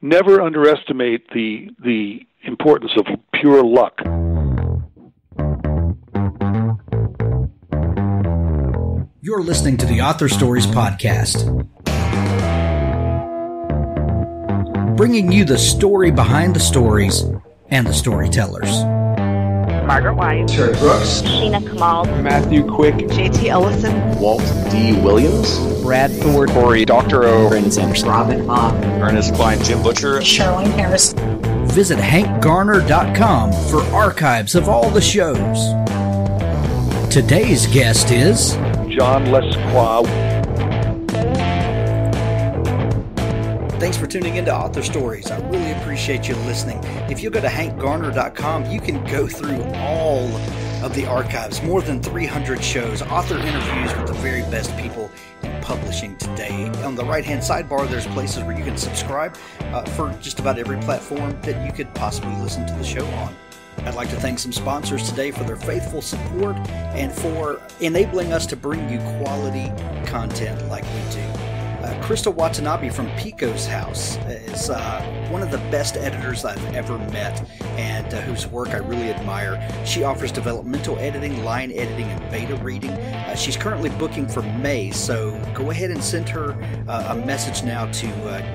never underestimate the importance of pure luck. You're listening to the Author Stories Podcast, bringing you the story behind the stories and the storytellers. Margaret White, Terry Brooks, Sheena Kamal, Matthew Quick, J.T. Ellison, Walt D. Williams, Brad Thor, Corey Dr. O, Brandon Sanderson, Robin Mock, Ernest Klein, Jim Butcher, Charlene Harris. Visit hankgarner.com for archives of all the shows. Today's guest is John Lescroart. Thanks for tuning into Author Stories. I really appreciate you listening. If you go to hankgarner.com, you can go through all of the archives, more than 300 shows, author interviews with the very best people in publishing today. On the right-hand sidebar, there's places where you can subscribe for just about every platform that you could possibly listen to the show on. I'd like to thank some sponsors today for their faithful support and for enabling us to bring you quality content like we do. Crystal Watanabe from Pico's House is one of the best editors I've ever met and whose work I really admire. She offers developmental editing, line editing, and beta reading. She's currently booking for May, so go ahead and send her a message now to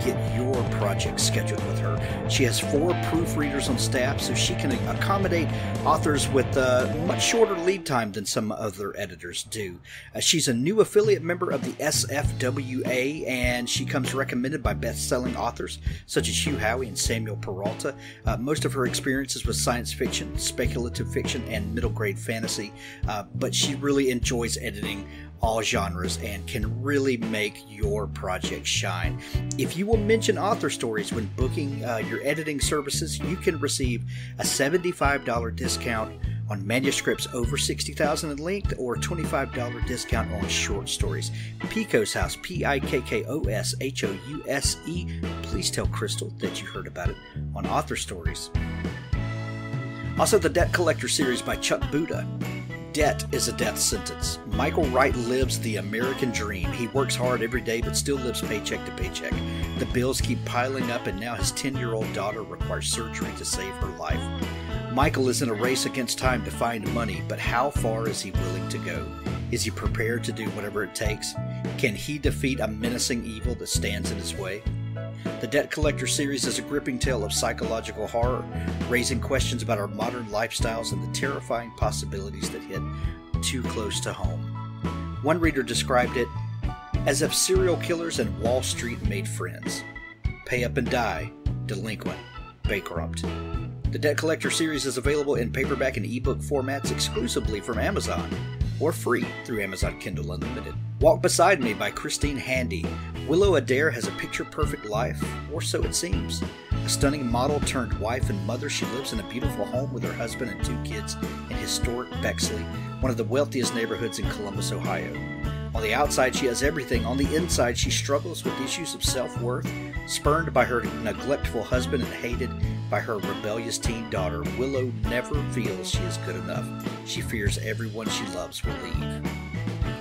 get your project scheduled with her. She has 4 proofreaders on staff, so she can accommodate authors with much shorter lead time than some other editors do. She's a new affiliate member of the SFWA, and she comes recommended by best-selling authors such as Hugh Howey and Samuel Peralta. Most of her experiences with science fiction, speculative fiction, and middle-grade fantasy, but she really enjoys editing all genres and can really make your project shine. If you will mention Author Stories when booking your editing services, you can receive a $75 discount on manuscripts over 60,000 in length, or a $25 discount on short stories. Pico's House, Pikkoshouse. Please tell Crystal that you heard about it on Author Stories. Also, the Debt Collector series by Chuck Buda. Debt is a death sentence. Michael Wright lives the American dream. He works hard every day but still lives paycheck to paycheck. The bills keep piling up, and now his 10-year-old daughter requires surgery to save her life. Michael is in a race against time to find money, but how far is he willing to go? Is he prepared to do whatever it takes? Can he defeat a menacing evil that stands in his way? The Debt Collector series is a gripping tale of psychological horror, raising questions about our modern lifestyles and the terrifying possibilities that hit too close to home. One reader described it as if serial killers and Wall Street made friends. Pay up and die, delinquent, bankrupt. The Debt Collector series is available in paperback and ebook formats exclusively from Amazon, or free through Amazon Kindle Unlimited. Walk Beside Me by Christine Handy. Willow Adair has a picture-perfect life, or so it seems. A stunning model turned wife and mother, she lives in a beautiful home with her husband and 2 kids in historic Bexley, one of the wealthiest neighborhoods in Columbus, Ohio. On the outside, she has everything. On the inside, she struggles with issues of self-worth. Spurned by her neglectful husband and hated by her rebellious teen daughter, Willow never feels she is good enough. She fears everyone she loves will leave.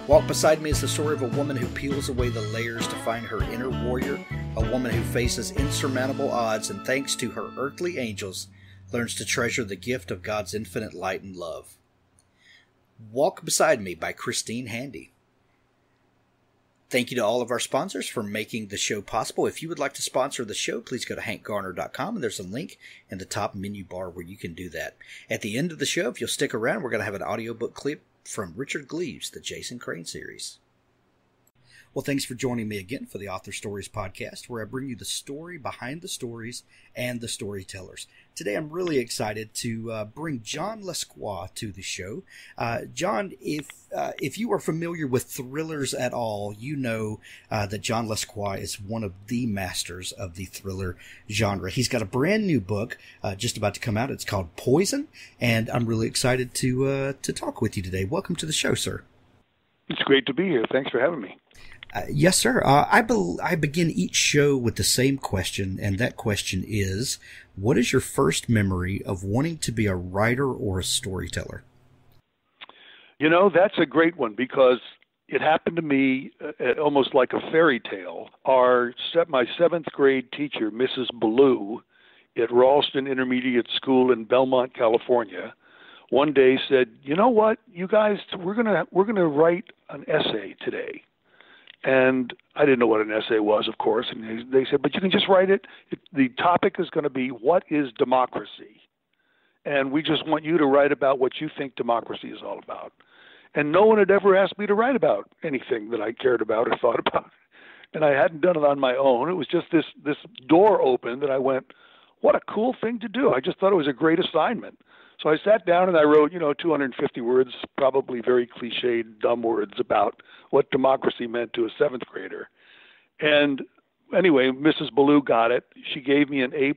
Walk Beside Me is the story of a woman who peels away the layers to find her inner warrior, a woman who faces insurmountable odds and, thanks to her earthly angels, learns to treasure the gift of God's infinite light and love. Walk Beside Me by Christine Handy. Thank you to all of our sponsors for making the show possible. If you would like to sponsor the show, please go to hankgarner.com, and there's a link in the top menu bar where you can do that. At the end of the show, if you'll stick around, we're going to have an audiobook clip from Richard Gleaves, the Jason Crane series. Well, thanks for joining me again for the Author Stories Podcast, where I bring you the story behind the stories and the storytellers. Today, I'm really excited to bring John Lescroart to the show. John, if you are familiar with thrillers at all, you know that John Lescroart is one of the masters of the thriller genre. He's got a brand new book just about to come out. It's called Poison, and I'm really excited to talk with you today. Welcome to the show, sir. It's great to be here. Thanks for having me. Yes, sir. I begin each show with the same question, and that question is, what is your first memory of wanting to be a writer or a storyteller? You know, that's a great one, because it happened to me almost like a fairy tale. My seventh grade teacher, Mrs. Ballou, at Ralston Intermediate School in Belmont, California, one day said, "You know what, you guys, we're gonna write an essay today." And I didn't know what an essay was, of course. And they said, "But you can just write it. The topic is going to be, what is democracy? And we just want you to write about what you think democracy is all about." And no one had ever asked me to write about anything that I cared about or thought about. And I hadn't done it on my own. It was just this door opened, and I went, what a cool thing to do. I just thought it was a great assignment. So I sat down and I wrote, 250 words, probably very cliched, dumb words about what democracy meant to a seventh grader. And anyway, Mrs. Ballou got it. She gave me an A+.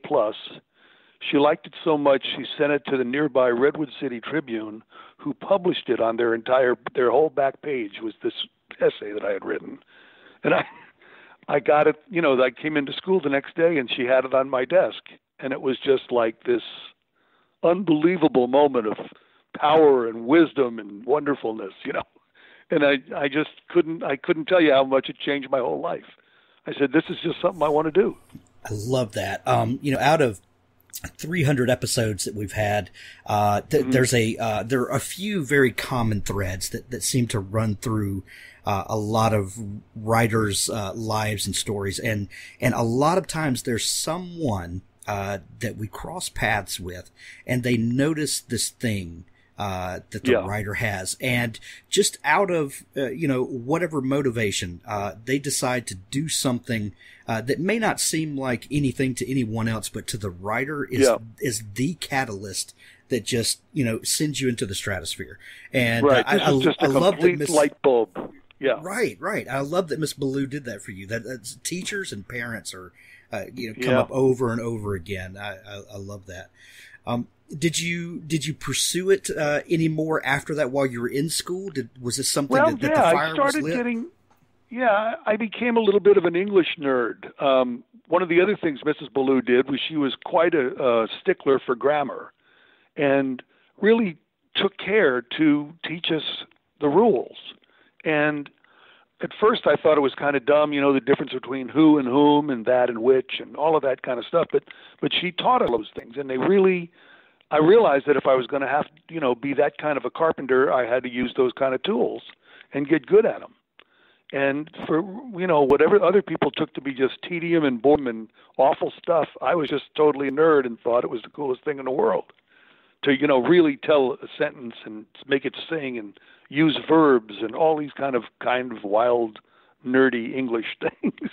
She liked it so much, she sent it to the nearby Redwood City Tribune, who published it on their whole back page was this essay that I had written. And I got it, I came into school the next day and she had it on my desk. And it was just like this unbelievable moment of power and wisdom and wonderfulness, And I just couldn't tell you how much it changed my whole life. I said, this is just something I want to do. I love that. Out of 300 episodes that we've had, there are a few very common threads that seem to run through a lot of writers' lives and stories, and a lot of times there's someone that we cross paths with, and they notice this thing that the writer has, and just out of whatever motivation, they decide to do something that may not seem like anything to anyone else, but to the writer is the catalyst that just sends you into the stratosphere. And right, this is just a complete light bulb. Yeah, right. I love that Miss Ballou did that for you. That's teachers and parents are come up over and over again. I love that. Did you pursue it anymore after that while you were in school? Was this something that the fire was lit? I became a little bit of an English nerd. One of the other things Mrs. Ballou did was she was quite a stickler for grammar and really took care to teach us the rules. And at first I thought it was kind of dumb, the difference between who and whom and that and which and all of that kind of stuff. But she taught us those things, and I realized that if I was going to have, be that kind of a carpenter, I had to use those kind of tools and get good at them. And for, whatever other people took to be just tedium and boredom and awful stuff, I was just totally a nerd and thought it was the coolest thing in the world to, really tell a sentence and make it sing and use verbs and all these kind of wild, nerdy English things.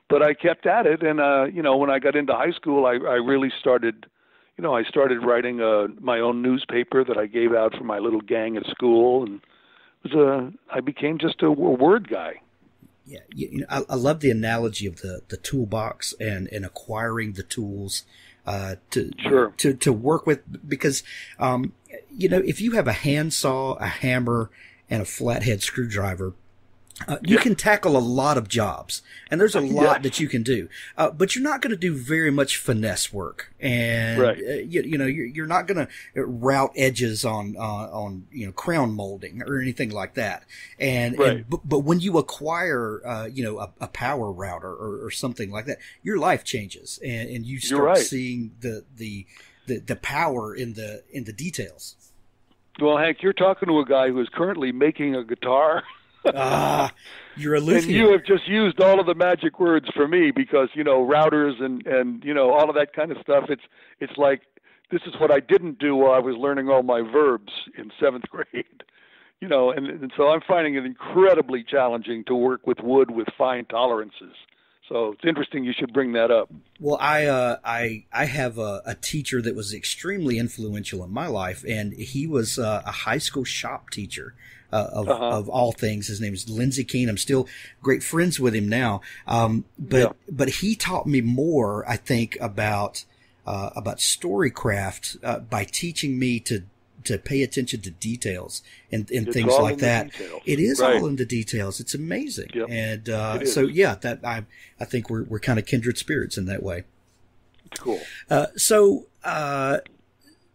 But I kept at it. And, when I got into high school, I really started, I started writing my own newspaper that I gave out for my little gang at school. And I became just a word guy. Yeah. I love the analogy of the toolbox and acquiring the tools to work with, because if you have a handsaw, a hammer, and a flathead screwdriver, you can tackle a lot of jobs, and there's a lot that you can do, but you're not going to do very much finesse work, and you're not going to route edges on crown molding or anything like that. But when you acquire a power router or something like that, your life changes, and you start seeing the power in the details. Well, Hank, you're talking to a guy who is currently making a guitar. You're a luthier. And you have just used all of the magic words for me, because routers and all of that kind of stuff. It's like, this is what I didn't do while I was learning all my verbs in seventh grade. And so I'm finding it incredibly challenging to work with wood with fine tolerances. So it's interesting you should bring that up. Well, I have a teacher that was extremely influential in my life, and he was a high school shop teacher of all things. His name is Lindsey Keene. I'm still great friends with him now. But he taught me more, I think, about storycraft by teaching me to pay attention to details and things like that. It is all in the details. It's amazing. Yep. And I think we're kind of kindred spirits in that way. It's cool.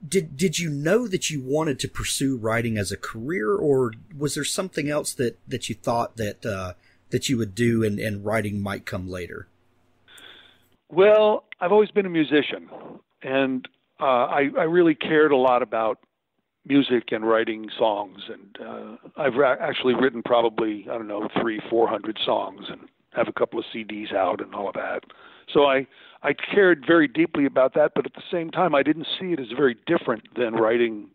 Did you know that you wanted to pursue writing as a career, or was there something else that you thought that you would do and writing might come later? Well, I've always been a musician, and I really cared a lot about music and writing songs, and I've actually written probably, 300-400 songs, and have a couple of CDs out and all of that. So I cared very deeply about that, but at the same time, I didn't see it as very different than writing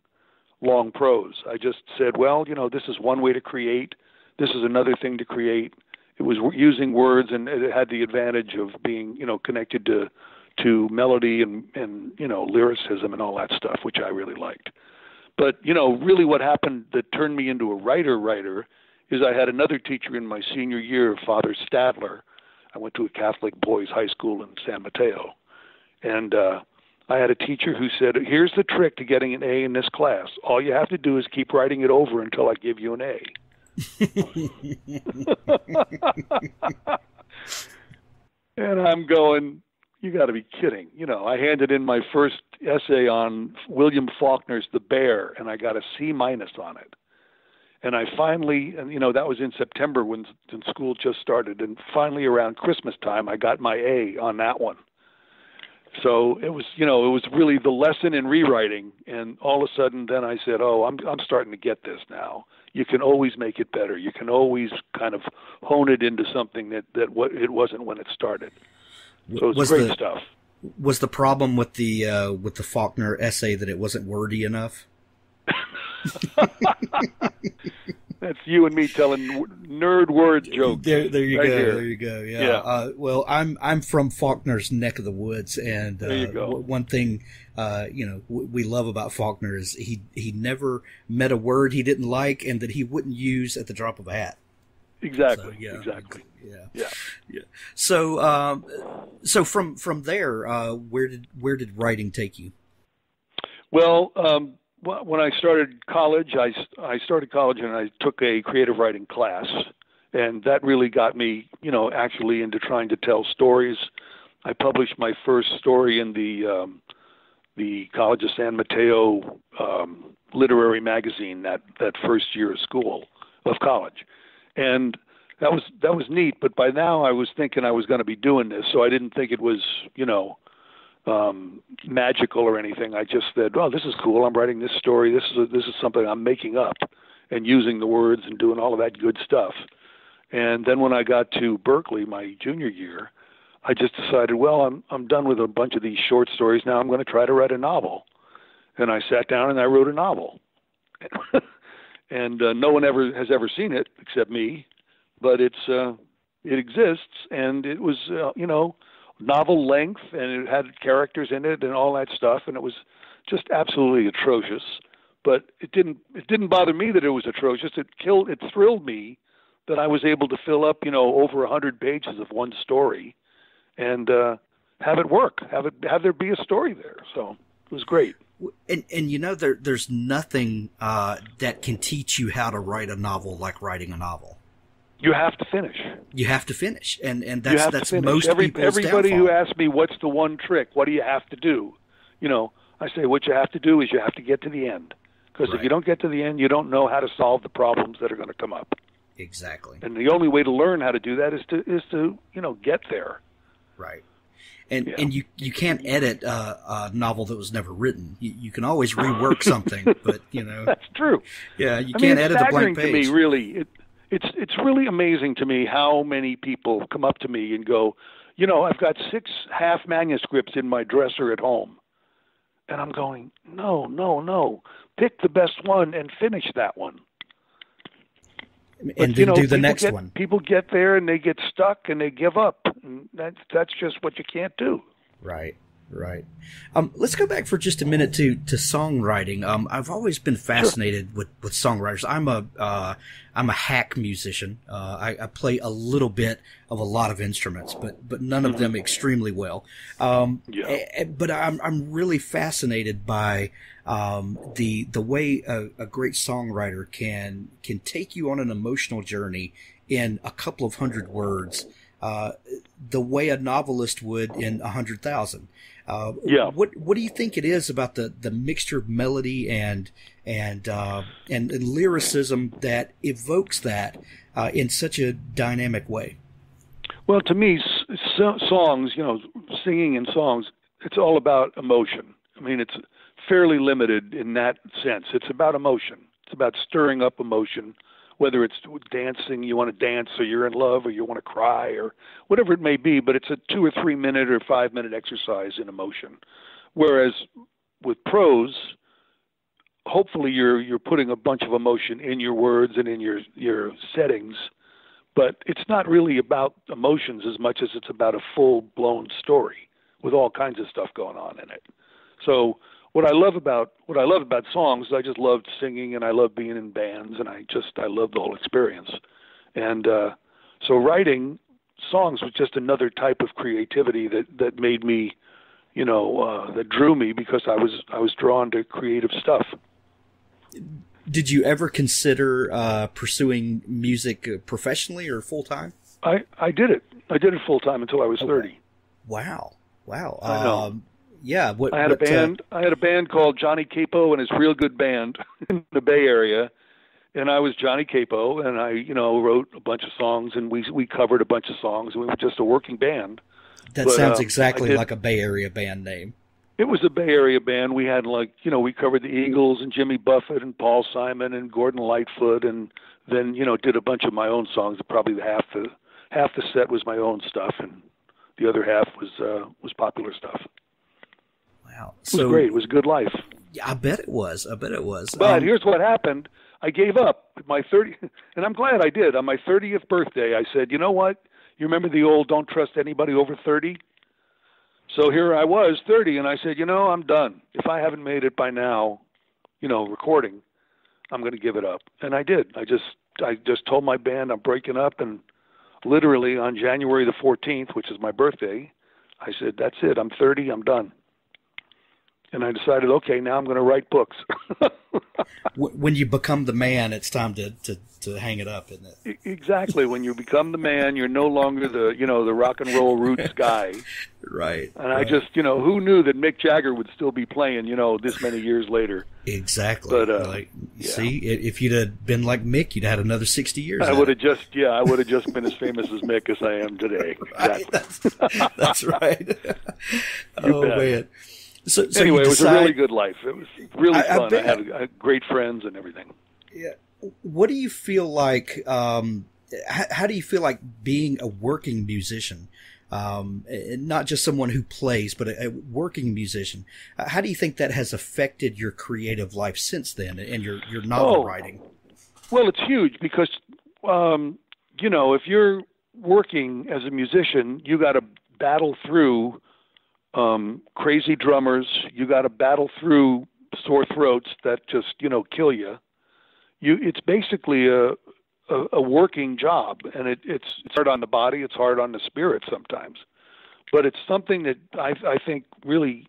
long prose. I just said, well, this is one way to create. This is another thing to create. It was using words, and it had the advantage of being, connected to melody and lyricism and all that stuff, which I really liked. But, really what happened that turned me into a writer is I had another teacher in my senior year, Father Stadler. I went to a Catholic boys' high school in San Mateo. And I had a teacher who said, here's the trick to getting an A in this class. All you have to do is keep writing it over until I give you an A. And I'm going, you got to be kidding. I handed in my first essay on William Faulkner's The Bear, and I got a C- on it. And I finally, that was in September when school just started, and finally around Christmas time, I got my A on that one. So it was, it was really the lesson in rewriting. And all of a sudden, then I said, oh, I'm starting to get this now. You can always make it better. You can always kind of hone it into something that what it wasn't when it started. So it's great stuff. Was the problem with the Faulkner essay that it wasn't wordy enough? That's you and me telling nerd word jokes. There you right go. Here. There you go. Yeah. Well, I'm from Faulkner's neck of the woods, and there you go. One thing we love about Faulkner is he never met a word he didn't like, and that he wouldn't use at the drop of a hat. Exactly. So, exactly. Yeah. So from there, where did writing take you? Well, when I started college, I started college and I took a creative writing class, and that really got me, actually into trying to tell stories. I published my first story in the College of San Mateo literary magazine that first year of college, and that was neat. But by now I was thinking I was going to be doing this, so I didn't think it was, magical or anything. I just said, oh, this is cool. I'm writing this story. This is something I'm making up and using the words and doing all of that good stuff. And then when I got to Berkeley my junior year, I just decided, well, I'm done with a bunch of these short stories. Now I'm going to try to write a novel. And I sat down and I wrote a novel. And no one has ever seen it except me, but it exists, and it was novel length, and it had characters in it and all that stuff, and it was just absolutely atrocious. But it didn't bother me that it was atrocious. It thrilled me that I was able to fill up over 100 pages of one story and have it work, have there be a story there. So it was great. And there's nothing that can teach you how to write a novel like writing a novel. You have to finish. You have to finish, and that's most people's everybody downfall. who asks me what's the one trick, what do you have to do? I say what you have to do is you have to get to the end, because if you don't get to the end, you don't know how to solve the problems that are going to come up. Exactly. And the only way to learn how to do that is to get there. Right. And you can't edit a novel that was never written. You can always rework something, but that's true. Yeah, you can't edit a blank page. To me, really, it's really amazing to me how many people come up to me and go, I've got 6 half manuscripts in my dresser at home, and I'm going, no, pick the best one and finish that one. And then do the next one. People get there and they get stuck and they give up. And that's just what you can't do. Right. Let's go back for just a minute to songwriting. I've always been fascinated with songwriters. I'm a hack musician. I play a little bit of a lot of instruments, but none of them extremely well. But I'm really fascinated by the way a great songwriter can take you on an emotional journey in a couple of hundred words. the way a novelist would in 100,000. Yeah. What do you think it is about the mixture of melody and lyricism that evokes that in such a dynamic way? Well, to me, songs, singing in songs, it's all about emotion. I mean, it's fairly limited in that sense. It's about emotion. It's about stirring up emotion, whether it's dancing, you want to dance, or you're in love, or you want to cry, or whatever it may be. But it's a 2 or 3 minute or 5 minute exercise in emotion. Whereas with prose, hopefully you're putting a bunch of emotion in your words and in your settings. But it's not really about emotions as much as it's about a full-blown story with all kinds of stuff going on in it. So what I love about songs is I just loved singing, and I love being in bands, and I love the whole experience. And so writing songs was just another type of creativity that made me, that drew me, because I was drawn to creative stuff. Did you ever consider pursuing music professionally or full time? I did it. I did it full time until I was 30. Wow. I know. Yeah. I had a band called Johnny Capo and his Real Good Band in the Bay Area, and I was Johnny Capo, and I wrote a bunch of songs, and we covered a bunch of songs, and we were just a working band. That sounds exactly like a Bay Area band name. It was a Bay Area band. We had we covered the Eagles and Jimmy Buffett and Paul Simon and Gordon Lightfoot, and then did a bunch of my own songs. Probably half the set was my own stuff, and the other half was popular stuff. Wow, it was great. It was a good life. Yeah, I bet it was. But here's what happened. I gave up at my 30, and I'm glad I did. On my 30th birthday, I said, you know what? You remember the old "Don't trust anybody over 30"? So here I was, 30, and I said, I'm done. If I haven't made it by now, recording, I'm going to give it up. And I did. I just told my band I'm breaking up, and literally on January the 14th, which is my birthday, I said, that's it. I'm 30. I'm done. And I decided, okay, now I'm going to write books. When you become the man, it's time to hang it up, isn't it? Exactly. When you become the man, you're no longer the rock and roll roots guy. Right. And I just, who knew that Mick Jagger would still be playing, this many years later. Exactly. But, see, if you'd have been like Mick, you'd have had another 60 years. I would have just been as famous as Mick as I am today. Exactly. Right. That's right. Oh, man. So anyway, it was a really good life. It was really fun. I had great friends and everything. Yeah. What do you feel like? How do you feel like being a working musician? Not just someone who plays, but a working musician. How do you think that has affected your creative life since then, and your novel writing? Well, it's huge because if you're working as a musician, you got to battle through crazy drummers. You got to battle through sore throats that just kill you. It's basically a working job, and it's hard on the body. It's hard on the spirit sometimes, but it's something that I think really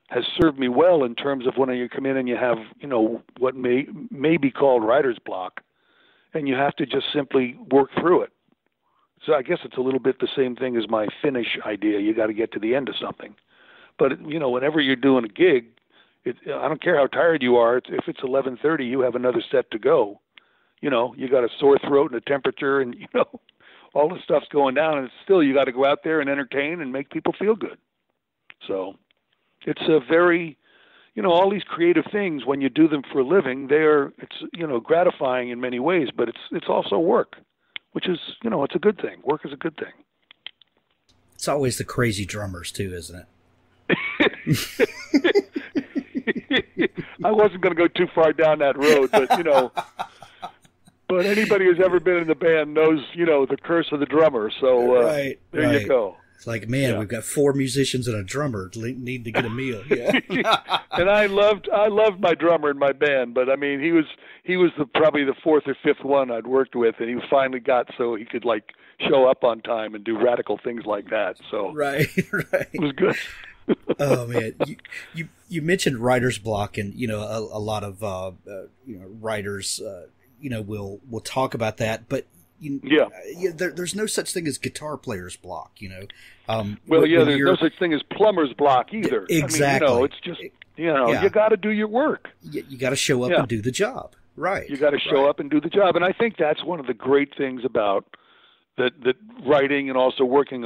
has served me well in terms of when you come in and you have what may be called writer's block, and you have to just simply work through it. So I guess it's a little bit the same thing as my finish idea. You got to get to the end of something. But, whenever you're doing a gig, I don't care how tired you are. If it's 11:30, you have another set to go. You got a sore throat and a temperature and, all the stuff's going down. And still, you got to go out there and entertain and make people feel good. So it's a very, all these creative things, when you do them for a living, it's gratifying in many ways, but it's also work. Which is, it's a good thing. Work is a good thing. It's always the crazy drummers, too, isn't it? I wasn't going to go too far down that road, but, but anybody who's ever been in the band knows, the curse of the drummer. So there you go. It's like, man, we've got 4 musicians and a drummer. Need to get a meal. Yeah. And I loved my drummer in my band, but I mean, he was probably the 4th or 5th one I'd worked with, and he finally got so he could show up on time and do radical things like that. So right. It was good. Oh man, you mentioned writer's block, and a lot of writers will talk about that, but there's no such thing as guitar player's block, there's no such thing as plumber's block either. Exactly. I mean, it's just, you got to do your work. You got to show up and do the job. Right. You got to show up and do the job. And I think that's one of the great things about that writing and also working,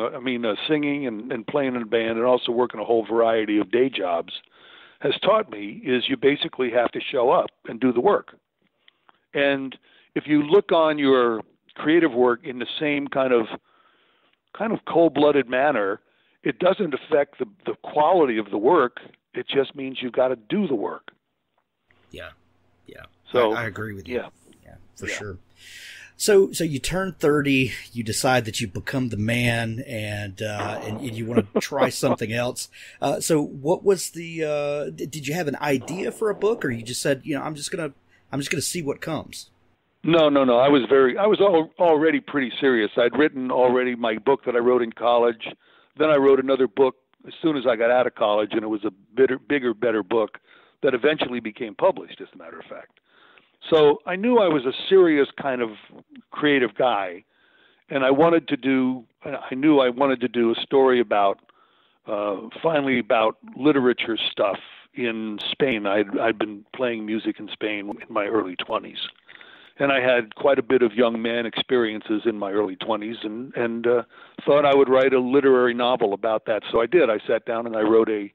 singing and playing in a band and also working a whole variety of day jobs has taught me is you basically have to show up and do the work. And if you look on your creative work in the same kind of cold-blooded manner, it doesn't affect the quality of the work. It just means you've got to do the work. Yeah. So I agree with you. Yeah, for sure. So you turn 30, you decide that you've become the man, and you want to try something else. So what was did you have an idea for a book, or you just said, I'm just gonna see what comes? No. I was already pretty serious. I'd written already my book that I wrote in college. Then I wrote another book as soon as I got out of college, and it was a bigger, better book that eventually became published, as a matter of fact. So I knew I was a serious kind of creative guy, and I knew I wanted to do a story about literature stuff in Spain. I'd been playing music in Spain in my early 20s. And I had quite a bit of young man experiences in my early 20s and thought I would write a literary novel about that. So I did. I sat down and I wrote a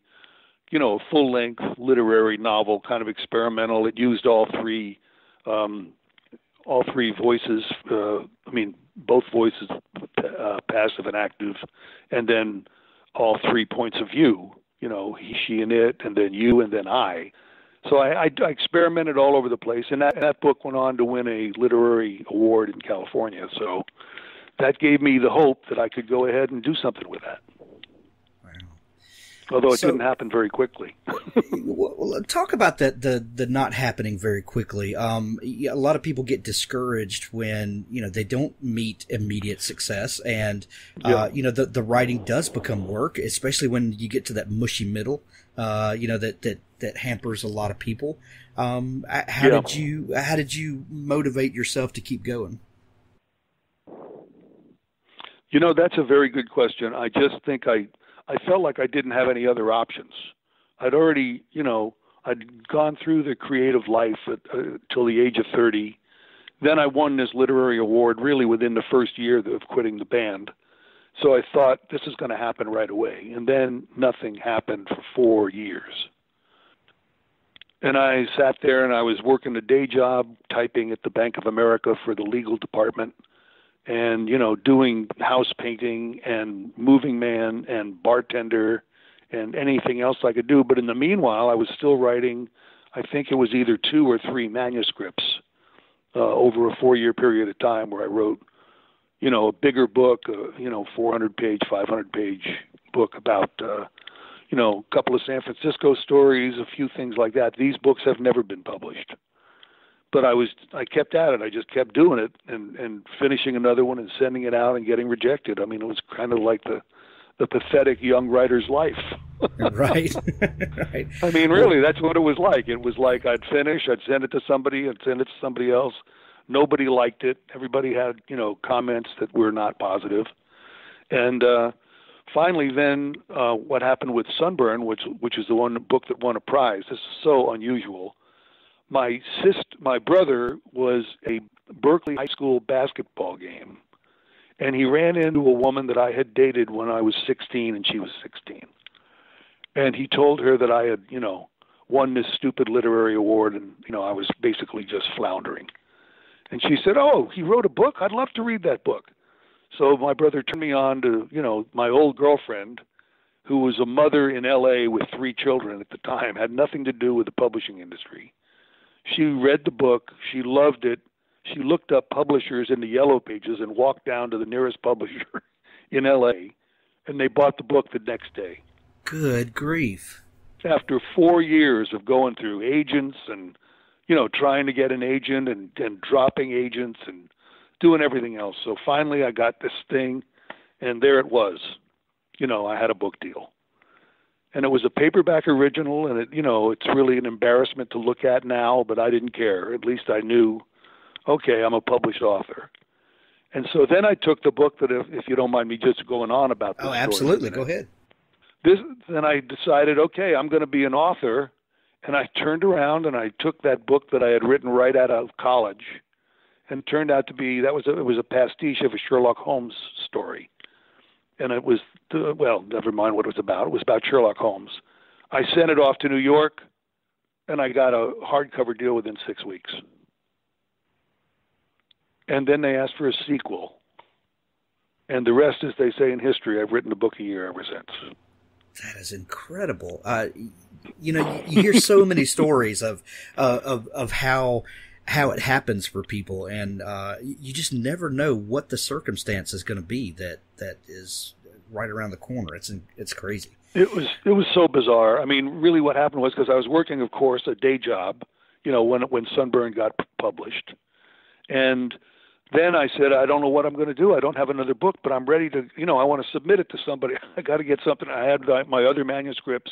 full-length literary novel, kind of experimental. It used all three voices, both voices, passive and active, and then all 3 points of view, he, she, and it, and then you, and then I. So I experimented all over the place, and that book went on to win a literary award in California. So that gave me the hope that I could go ahead and do something with that. Wow. Although it didn't happen very quickly. Well, talk about the not happening very quickly. A lot of people get discouraged when they don't meet immediate success, and the writing does become work, especially when you get to that mushy middle. That hampers a lot of people. How did you motivate yourself to keep going? That's a very good question. I just think I felt like I didn't have any other options. I'd already, I'd gone through the creative life till the age of 30. Then I won this literary award really within the first year of quitting the band. So I thought this is going to happen right away. And then nothing happened for 4 years. And I sat there and I was working a day job typing at the Bank of America for the legal department and, doing house painting and moving man and bartender and anything else I could do. But in the meanwhile, I was still writing, I think it was either 2 or 3 manuscripts over a 4-year period of time where I wrote, a bigger book, 400-page, 500-page book about, a couple of San Francisco stories, a few things like that. These books have never been published. But I kept at it. I just kept doing it and finishing another one and sending it out and getting rejected. It was kind of like the pathetic young writer's life. Right. Right. Really, that's what it was like. It was like I'd finish, I'd send it to somebody, I'd send it to somebody else. Nobody liked it. Everybody had, comments that were not positive. And finally, then what happened with Sunburn, which is the one book that won a prize. This is so unusual. My brother was a Berkeley High School basketball game, and he ran into a woman that I had dated when I was 16 and she was 16. And he told her that I had, won this stupid literary award, and I was basically just floundering. And she said, "Oh, he wrote a book? I'd love to read that book." So my brother turned me on to, my old girlfriend, who was a mother in L.A. with 3 children at the time, had nothing to do with the publishing industry. She read the book. She loved it. She looked up publishers in the yellow pages and walked down to the nearest publisher in L.A., and they bought the book the next day. Good grief. After 4 years of going through agents and, trying to get an agent and dropping agents and doing everything else. So finally I got this thing, and there it was. I had a book deal. And it was a paperback original, and it's really an embarrassment to look at now, but I didn't care. At least I knew, okay, I'm a published author. And so then I took the book that, if you don't mind me just going on about this. Oh, absolutely. Go ahead. Then I decided, okay, I'm going to be an author. And I turned around and I took that book that I had written right out of college, and it turned out to be, it was a pastiche of a Sherlock Holmes story. And it was, never mind what it was about. It was about Sherlock Holmes. I sent it off to New York, and I got a hardcover deal within 6 weeks. And then they asked for a sequel. And the rest, as they say in history, I've written a book a year ever since. That is incredible. You hear so many stories of how it happens for people, and you just never know what the circumstance is going to be that is right around the corner. It's crazy. It was so bizarre. I mean, really, what happened was, because I was working, of course, a day job, when Sunburn got published, and then I said, I don't know what I'm going to do. I don't have another book, but I'm ready to, I want to submit it to somebody. I got to get something. I had my other manuscripts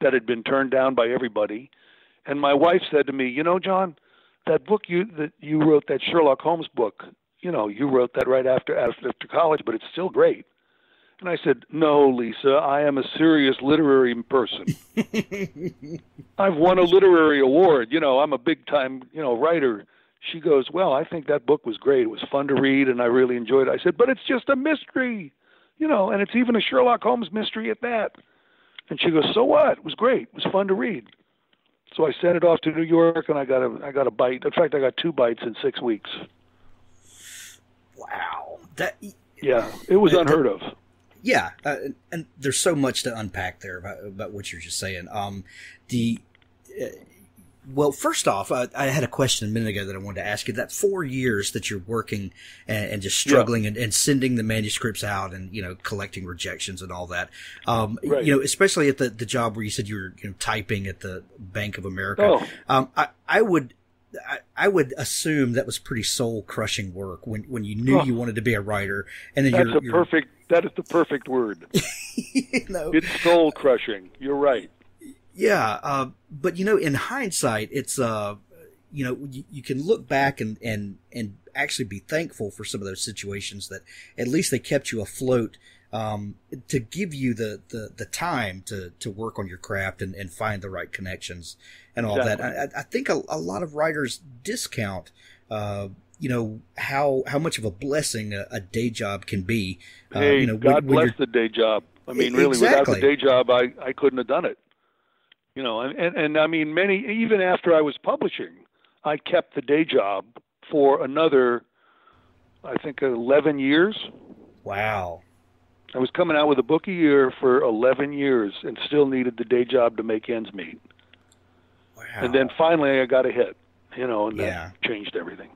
that had been turned down by everybody. And my wife said to me, John, that book that you wrote, that Sherlock Holmes book, you wrote that right after college, but it's still great. And I said, no, Lisa, I am a serious literary person. I've won a literary award. I'm a big-time, writer. She goes, well, I think that book was great. It was fun to read, and I really enjoyed it. I said, but it's just a mystery, and it's even a Sherlock Holmes mystery at that. And she goes, so what? It was great. It was fun to read. So I sent it off to New York, and I got a bite. In fact, I got 2 bites in 6 weeks. Wow. Yeah, it was unheard of. Yeah, and there's so much to unpack there about what you're just saying. Well, first off, I had a question a minute ago that I wanted to ask you. That 4 years that you're working and just struggling and sending the manuscripts out and, collecting rejections and all that. Right. Especially at the job where you said you were typing at the Bank of America. Oh. I would assume that was pretty soul crushing work when you knew you wanted to be a writer, and then that is the perfect word. It's soul crushing. You're right. Yeah, but in hindsight, it's you can look back and actually be thankful for some of those situations that at least they kept you afloat, to give you the time to work on your craft and find the right connections and all that. I think a lot of writers discount how much of a blessing a day job can be. Hey, God bless the day job. I mean, really, without the day job, I couldn't have done it. And I mean, even after I was publishing, I kept the day job for another, I think, 11 years. Wow. I was coming out with a book a year for 11 years and still needed the day job to make ends meet. Wow. And then finally I got a hit, and that changed everything.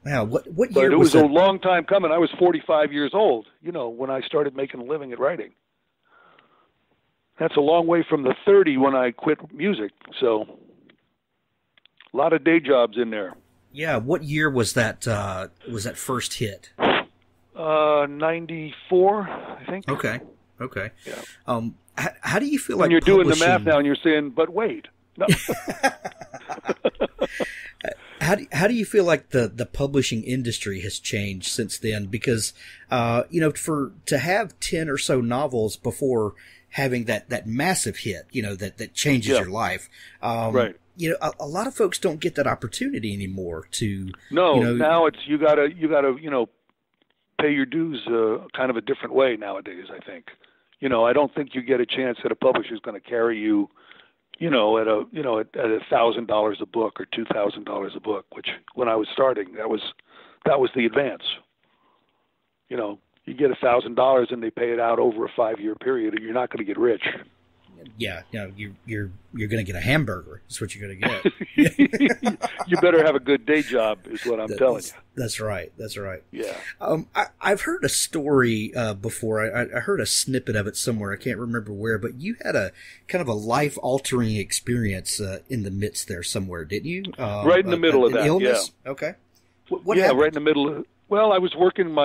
Wow. What but year it was that? a long time coming. I was 45 years old, when I started making a living at writing. That's a long way from the 30 when I quit music. So a lot of day jobs in there. Yeah. What year was that first hit? 94, I think. Okay. Yeah. How do you feel when like you're publishing... doing the math now and you're saying, but wait. No. How do you feel like the publishing industry has changed since then? Because, to have 10 or so novels before having that massive hit, that changes your life. Right. A lot of folks don't get that opportunity anymore to. No, now it's, you gotta, pay your dues, kind of a different way nowadays, I think. I don't think you get a chance that a publisher's going to carry you, at $1,000 a book or $2,000 a book, which when I was starting, that was the advance. You get $1,000 and they pay it out over a 5-year period, and you're not going to get rich. Yeah, you're going to get a hamburger. That's what you're going to get. You better have a good day job, is what I'm telling you. That's right. Yeah. I've heard a story before. I heard a snippet of it somewhere. I can't remember where, but you had a kind of a life-altering experience in the midst there somewhere, didn't you? Right in the middle of that. Illness? Yeah. Okay. What happened? Right in the middle of. Well, I was working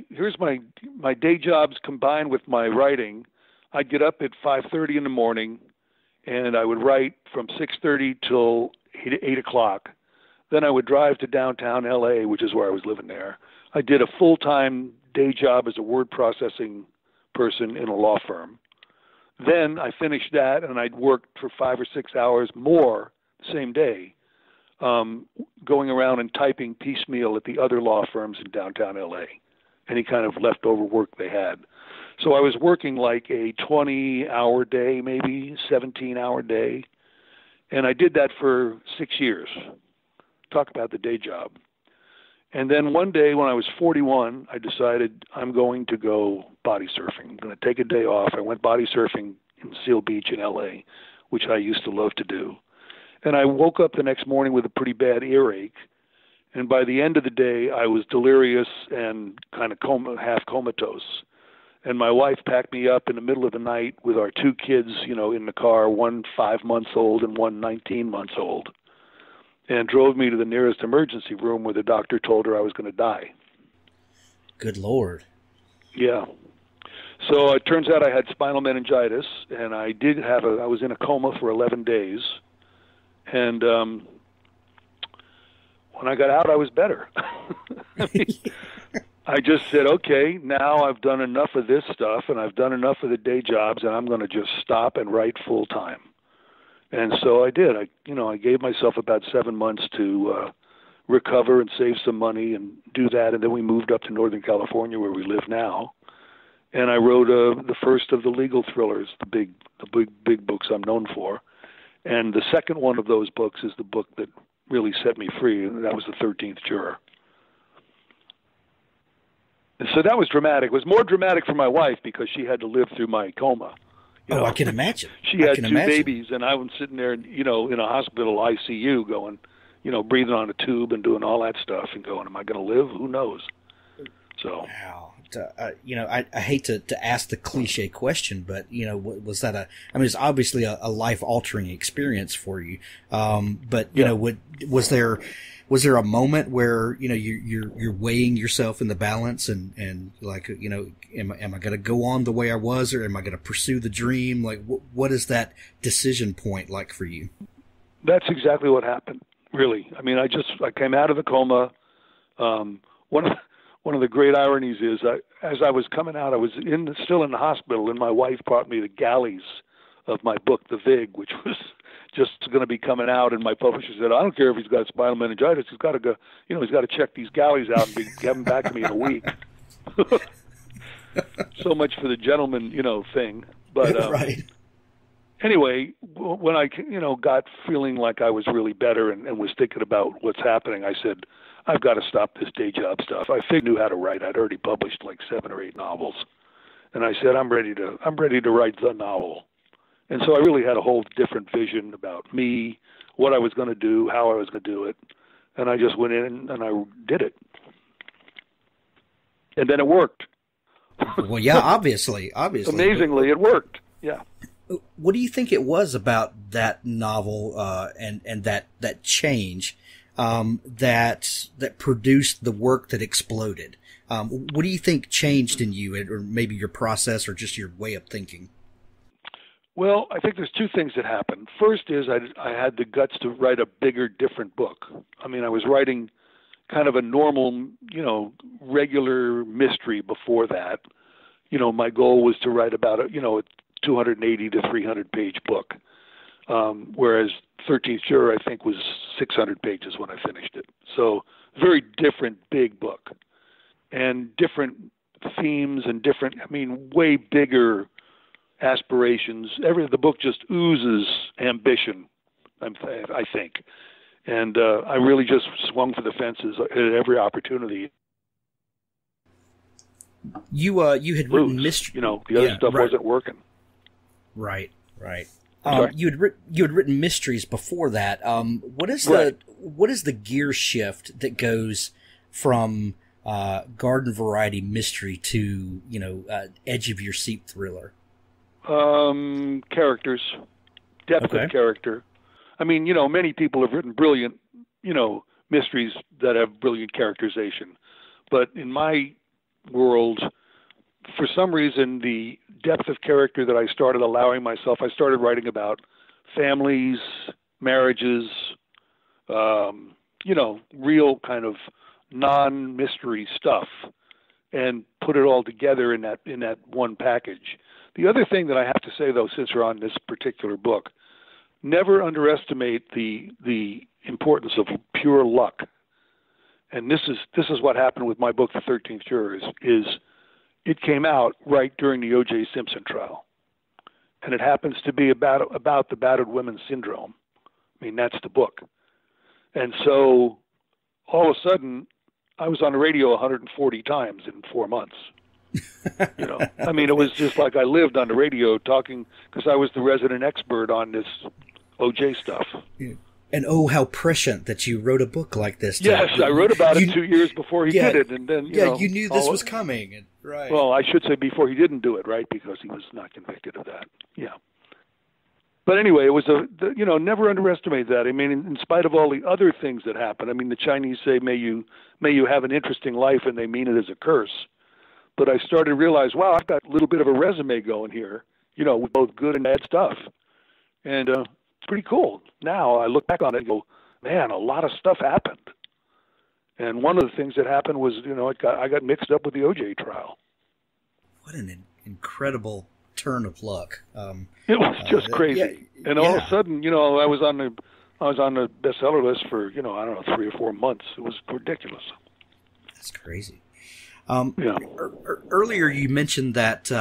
here's my day jobs combined with my writing. I'd get up at 5:30 in the morning, and I would write from 6:30 till 8 o'clock. Then I would drive to downtown LA, which is where I was living there. I did a full-time day job as a word processing person in a law firm. Then I finished that, and I'd worked for 5 or 6 hours more the same day, going around and typing piecemeal at the other law firms in downtown LA, any kind of leftover work they had. So I was working like a 20-hour day, maybe 17-hour day, and I did that for 6 years. Talk about the day job. And then one day when I was 41, I decided I'm going to go body surfing. I'm going to take a day off. I went body surfing in Seal Beach in LA, which I used to love to do. And I woke up the next morning with a pretty bad earache. And by the end of the day, I was delirious and kind of half comatose. And my wife packed me up in the middle of the night with our 2 kids, in the car, one 5 months old and one 19 months old, and drove me to the nearest emergency room where the doctor told her I was going to die. Good Lord. Yeah. So it turns out I had spinal meningitis, and I was in a coma for 11 days. And when I got out, I was better. I just said, okay, now I've done enough of this stuff, and I've done enough of the day jobs, and I'm going to just stop and write full time. And so I did. I gave myself about 7 months to recover and save some money and do that. And then we moved up to Northern California, where we live now. And I wrote the first of the legal thrillers, the big books I'm known for. And the second one of those books is the book that really set me free, and that was the 13th Juror. And so that was dramatic. It was more dramatic for my wife because she had to live through my coma. I can imagine. She had 2 babies, and I was sitting there, in a hospital ICU going, breathing on a tube and doing all that stuff and going, am I going to live? Who knows? So. Wow. I hate to ask the cliche question, but, was that it's obviously a life-altering experience for you. But, was there a moment where, you're weighing yourself in the balance and like, am I going to go on the way I was, or am I going to pursue the dream? Like, what is that decision point like for you? That's exactly what happened, really. I mean, I came out of the coma. One of the great ironies is as I was coming out, I was still in the hospital, and my wife brought me the galleys of my book, The Vig, which was just going to be coming out. And my publisher said, I don't care if he's got spinal meningitis. He's got to go, he's got to check these galleys out and have them back to me in a week. So much for the gentleman, thing. But right. Anyway, when I, got feeling like I was really better and was thinking about what's happening, I said, I've got to stop this day job stuff. I knew how to write. I'd already published like 7 or 8 novels. And I said, I'm ready to write the novel. And so I really had a whole different vision about me, what I was going to do, how I was going to do it. And I just went in and I did it. And then it worked. Well, yeah, obviously. Amazingly, it worked. Yeah. What do you think it was about that novel and that change that produced the work that exploded? What do you think changed in you, or maybe your process, or just your way of thinking? Well, I think there's 2 things that happened. First is I had the guts to write a bigger, different book. I mean, I was writing kind of a normal, regular mystery before that. My goal was to write about a 280 to 300 page book, whereas 13th Juror, I think, was 600 pages when I finished it. So very different, big book, and different themes and way bigger aspirations. The book just oozes ambition, I think. And I really just swung for the fences at every opportunity. You had written mystery. The other stuff wasn't working. Right. You had written mysteries before that. What is the gear shift that goes from garden variety mystery to edge of your seat thriller? Characters, depth of character. I mean, many people have written brilliant, mysteries that have brilliant characterization, but in my world, for some reason, the depth of character that I started allowing myself, I started writing about families, marriages, real kind of non-mystery stuff, and put it all together in that one package. The other thing that I have to say, though, since we're on this particular book, never underestimate the importance of pure luck. And this is what happened with my book, The 13th Juror, is it came out right during the O.J. Simpson trial. And it happens to be about the battered women's syndrome. I mean, that's the book. And so all of a sudden, I was on the radio 140 times in 4 months. I mean, it was just like I lived on the radio talking, because I was the resident expert on this OJ stuff. Yeah. And how prescient that you wrote a book like this. Yes, I wrote about it 2 years before he did it, and then you knew this was coming, right? Well, I should say before he didn't do it, right? Because he was not convicted of that. Yeah. But anyway, it was never underestimate that. I mean, in spite of all the other things that happen. I mean, the Chinese say, "May you have an interesting life," and they mean it as a curse. But I started to realize, wow, I've got a little bit of a resume going here, with both good and bad stuff, and it's pretty cool. Now I look back on it and go, man, a lot of stuff happened. And one of the things that happened was, I got mixed up with the OJ trial. What an incredible turn of luck. It was just crazy. Yeah, and all of a sudden, I was on the bestseller list for, 3 or 4 months. It was ridiculous. That's crazy. Earlier you mentioned that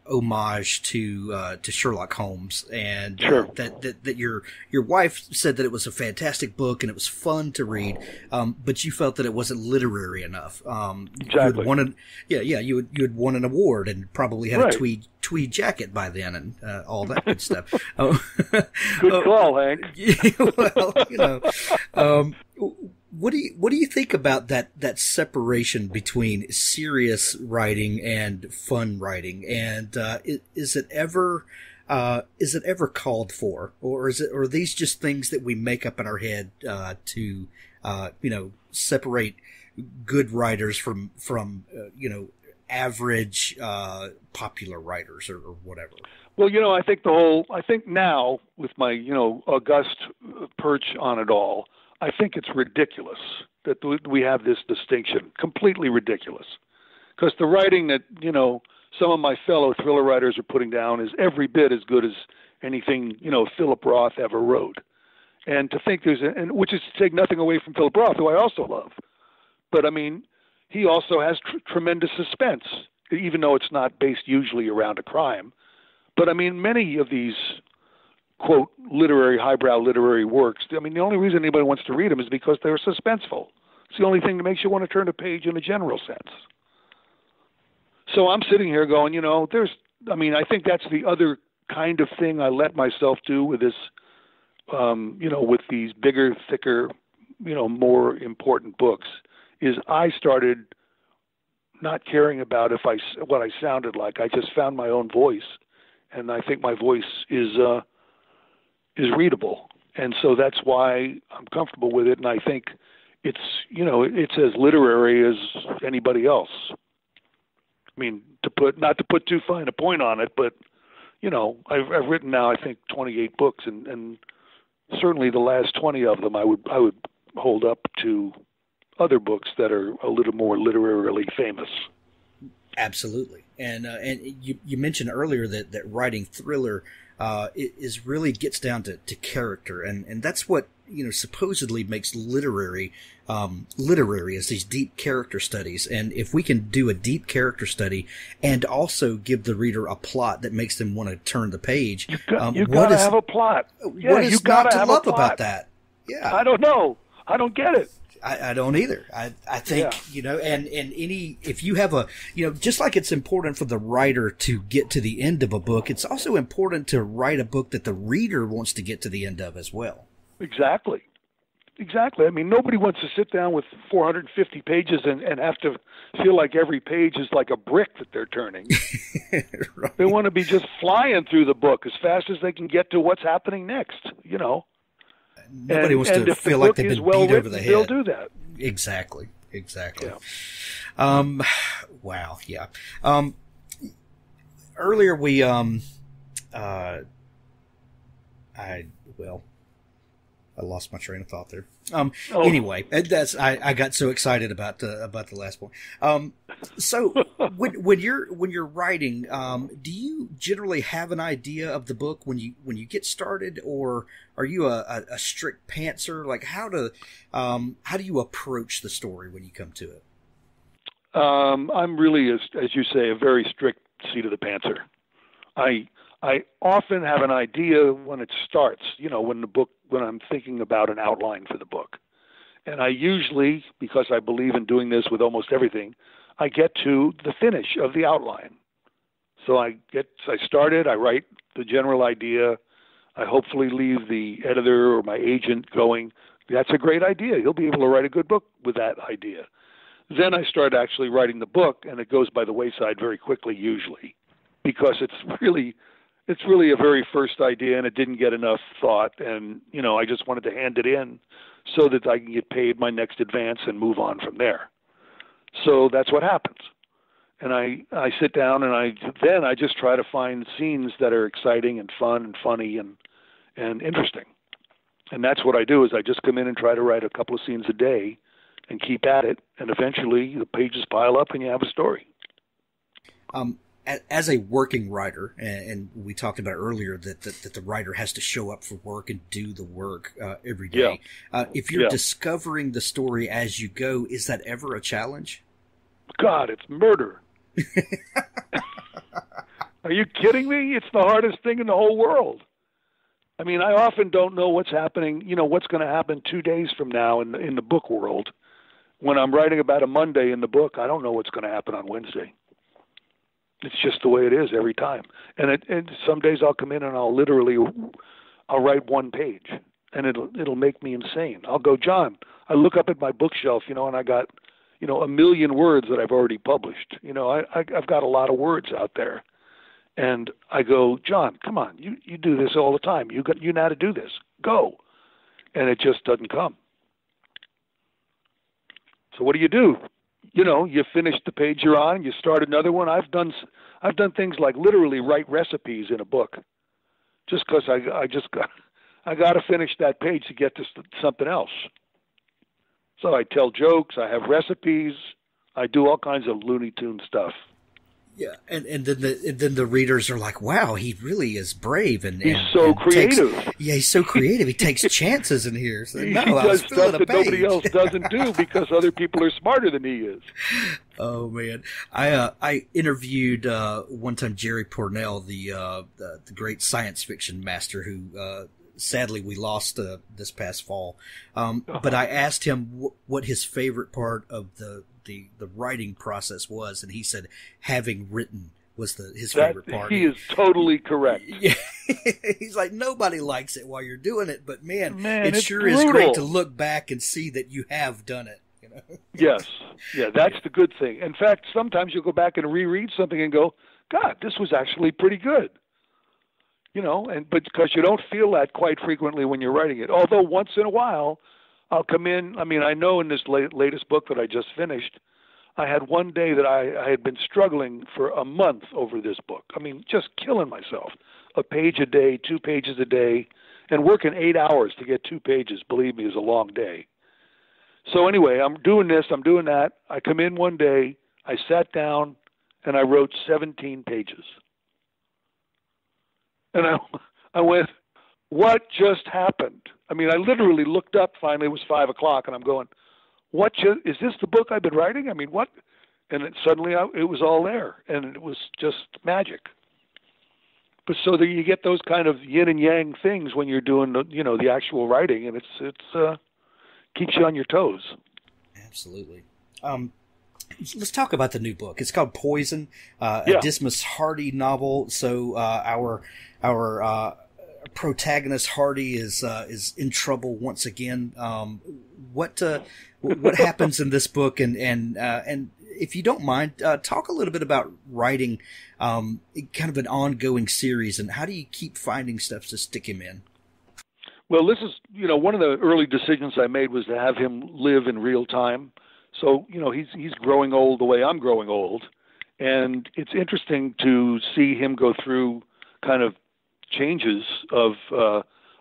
homage to Sherlock Holmes, and sure. that your wife said that it was a fantastic book and it was fun to read, but you felt that it wasn't literary enough. Exactly. You had won an award and probably had right. a tweed jacket by then and all that good stuff. Good call, Hank. Well, What do you think about that separation between serious writing and fun writing? And is it ever called for, or are these just things that we make up in our head to separate good writers from average popular writers or whatever? Well, I think now with my august perch on it all, I think it's ridiculous that we have this distinction. Completely ridiculous. Because the writing that, some of my fellow thriller writers are putting down is every bit as good as anything, Philip Roth ever wrote. And to think which is to take nothing away from Philip Roth, who I also love. But, I mean, he also has tremendous suspense, even though it's not based usually around a crime. But, I mean, many of these quote, highbrow literary works. I mean, the only reason anybody wants to read them is because they're suspenseful. It's the only thing that makes you want to turn a page in a general sense. So I'm sitting here going, I think that's the other kind of thing I let myself do with this, with these bigger, thicker, more important books, is I started not caring about what I sounded like. I just found my own voice, and I think my voice is readable, and so that's why I'm comfortable with it. And I think it's as literary as anybody else. I mean, not to put too fine a point on it, but I've written now I think 28 books, and certainly the last 20 of them I would hold up to other books that are a little more literarily famous. Absolutely, and you mentioned earlier that writing thriller is really gets down to character, and that's what supposedly makes literary is these deep character studies. And if we can do a deep character study and also give the reader a plot that makes them want to turn the page, you gotta have a plot. Yeah, what is you gotta not to love a plot about that? Yeah, I don't know. I don't get it. I don't either. I think, and if you have just like it's important for the writer to get to the end of a book, it's also important to write a book that the reader wants to get to the end of as well. Exactly. I mean, nobody wants to sit down with 450 pages and have to feel like every page is like a brick that they're turning. Right. They want to be just flying through the book as fast as they can get to what's happening next, Nobody wants to feel like they've been beat over the head. They'll do that. Exactly. Yeah. Wow. Yeah. Earlier I lost my train of thought there. Oh. Anyway, I got so excited about the last point. So when you're writing, do you generally have an idea of the book when you get started, or are you a strict pantser? Like how do you approach the story when you come to it? I'm really, as you say, a very strict seat of the pantser. I often have an idea when it starts, when I'm thinking about an outline for the book. And I usually, because I believe in doing this with almost everything, I get to the finish of the outline. So I started, I write the general idea. I hopefully leave the editor or my agent going, that's a great idea. You'll be able to write a good book with that idea. Then I start actually writing the book, and it goes by the wayside very quickly usually, because it's really a very first idea, and it didn't get enough thought, and I just wanted to hand it in so that I can get paid my next advance and move on from there. So that's what happens. And I sit down, and I just try to find scenes that are exciting and fun and funny and interesting. And that's what I do, is I just come in and try to write a couple of scenes a day and keep at it, and eventually the pages pile up and you have a story. As a working writer, and we talked about earlier that the writer has to show up for work and do the work every day. Yeah. If you're discovering the story as you go, is that ever a challenge? God, it's murder. Are you kidding me? It's the hardest thing in the whole world. I mean, I often don't know what's happening, what's going to happen 2 days from now in the book world. When I'm writing about a Monday in the book, I don't know what's going to happen on Wednesday. It's just the way it is every time. And some days I'll come in and I'll write one page, and it'll make me insane. I'll go, John, I look up at my bookshelf, and I got, 1 million words that I've already published. I've got a lot of words out there. And I go, John, come on, you do this all the time. You know how to do this. Go. And it just doesn't come. So what do? You finish the page you're on, you start another one. I've done things like literally write recipes in a book, just because I got to finish that page to get to something else. So I tell jokes, I have recipes, I do all kinds of Looney Tune stuff. Yeah, and then the readers are like, "Wow, he really is brave and he's so creative." He's so creative. He takes chances in here. So, he does stuff that nobody else doesn't do because other people are smarter than he is. Oh man, I interviewed one time Jerry Pournelle, the great science fiction master who sadly we lost this past fall. But I asked him what his favorite part of the writing process was, and he said having written was his favorite part. He is totally correct. Yeah. He's like, nobody likes it while you're doing it, but man, it sure brutal. Is great to look back and see that you have done it. Yes. Yeah, that's the good thing. In fact, sometimes you'll go back and reread something and go, God, this was actually pretty good. But because you don't feel that quite frequently when you're writing it. Although once in a while, I'll come in. I mean, I know in this latest book that I just finished, I had one day that I had been struggling for a month over this book. I mean, just killing myself. A page a day, 2 pages a day, and working 8 hours to get 2 pages, believe me, is a long day. So anyway, I'm doing this, I'm doing that. I come in one day, I sat down, and I wrote 17 pages. And I went, what just happened? I mean, I literally looked up, finally it was 5 o'clock, and I'm going, is this the book I've been writing? I mean, what? And suddenly it was all there, and it was just magic. But so that you get those kind of yin and yang things when you're doing the actual writing, and it's keeps you on your toes. Absolutely. Let's talk about the new book. It's called Poison, a Dismas Hardy novel. So our protagonist Hardy is in trouble once again. What happens in this book, and if you don't mind, talk a little bit about writing kind of an ongoing series, and how do you keep finding stuff to stick him in? Well, this is one of the early decisions I made was to have him live in real time. So he's growing old the way I'm growing old, and it's interesting to see him go through kind of changes of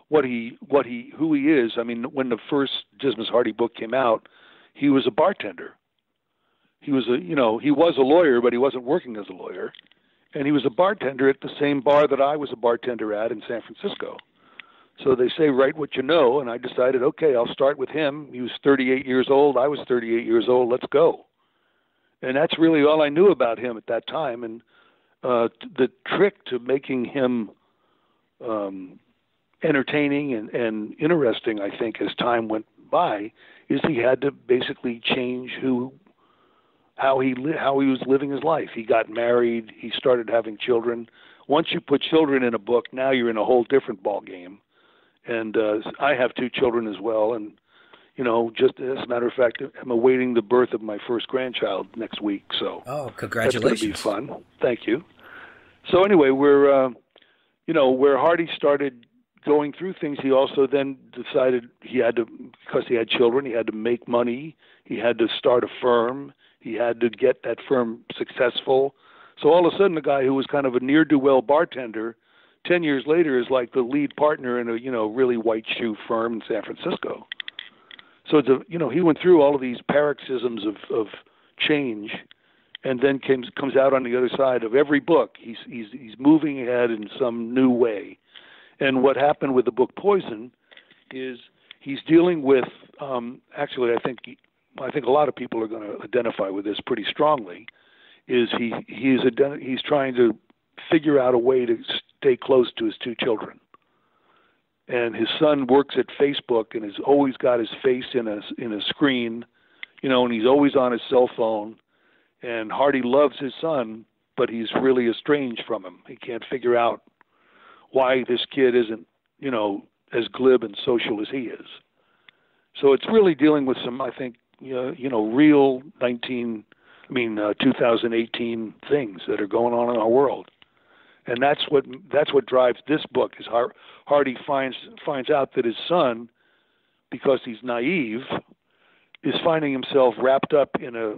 who he is. I mean, when the first Dismas Hardy book came out, he was a bartender. He was a lawyer, but he wasn't working as a lawyer, and he was a bartender at the same bar that I was a bartender at in San Francisco. So they say, write what you know, and I decided, okay, I'll start with him. He was 38 years old. I was 38 years old. Let's go. And that's really all I knew about him at that time. And the trick to making him entertaining and interesting, I think, as time went by, is he had to basically change how he was living his life. He got married. He started having children. Once you put children in a book, now you're in a whole different ball game. And I have 2 children as well. And, just as a matter of fact, I'm awaiting the birth of my first grandchild next week. So congratulations. That's going to be fun. Thank you. So anyway, where Hardy started going through things, he also then decided because he had children, he had to make money. He had to start a firm. He had to get that firm successful. So all of a sudden, the guy who was kind of a ne'er-do-well bartender, 10 years later is like the lead partner in a really white shoe firm in San Francisco. So he went through all of these paroxysms of change, and then comes out on the other side of every book. He's moving ahead in some new way. And what happened with the book Poison is he's dealing with actually I think a lot of people are going to identify with this pretty strongly. Is he's trying to figure out a way to stay close to his 2 children. And his son works at Facebook and has always got his face in a screen, and he's always on his cell phone. And Hardy loves his son, but he's really estranged from him. He can't figure out why this kid isn't, as glib and social as he is. So it's really dealing with some, I think, real 2018 things that are going on in our world. And that's what drives this book. Is Hardy finds out that his son, because he's naive, is finding himself wrapped up in a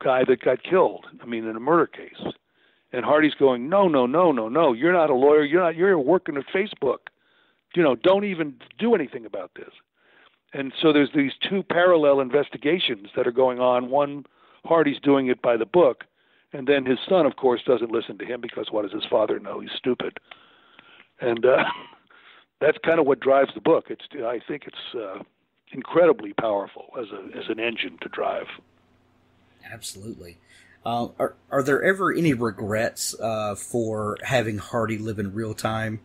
guy that got killed. In a murder case. And Hardy's going, no, you're not a lawyer. You're working at Facebook. Don't even do anything about this. And so there's these 2 parallel investigations that are going on. One, Hardy's doing it by the book. And then his son, of course, doesn't listen to him because what does his father know? He's stupid. And that's kind of what drives the book. I think it's incredibly powerful as an engine to drive. Absolutely. Are there ever any regrets for having Hardy live in real time?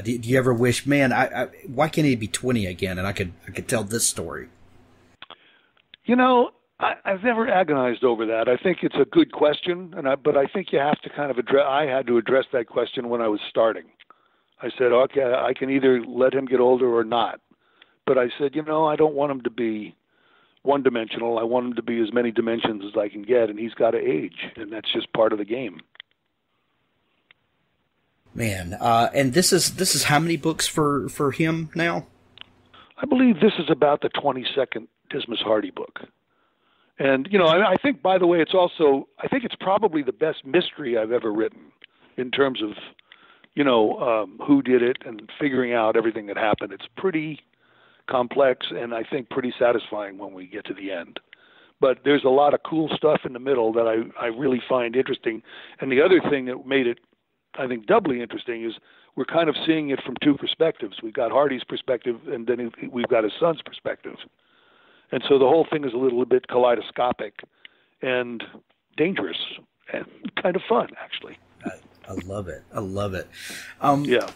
Do you ever wish, man, why can't he be 20 again and I could tell this story? I've never agonized over that. I think it's a good question, but I think you have to kind of address. I had to address that question when I was starting. I said, okay, I can either let him get older or not. But I said, I don't want him to be one-dimensional. I want him to be as many dimensions as I can get, and he's got to age, and that's just part of the game. Man, and this is how many books for him now? I believe this is about the 22nd Dismas Hardy book. And, I think, by the way, I think it's probably the best mystery I've ever written in terms of, who did it and figuring out everything that happened. It's pretty complex and I think pretty satisfying when we get to the end. But there's a lot of cool stuff in the middle that I really find interesting. And the other thing that made it, I think, doubly interesting is we're kind of seeing it from 2 perspectives. We've got Hardy's perspective and then we've got his son's perspective. And so the whole thing is a little bit kaleidoscopic and dangerous and kind of fun, actually. I love it. I love it. Yeah.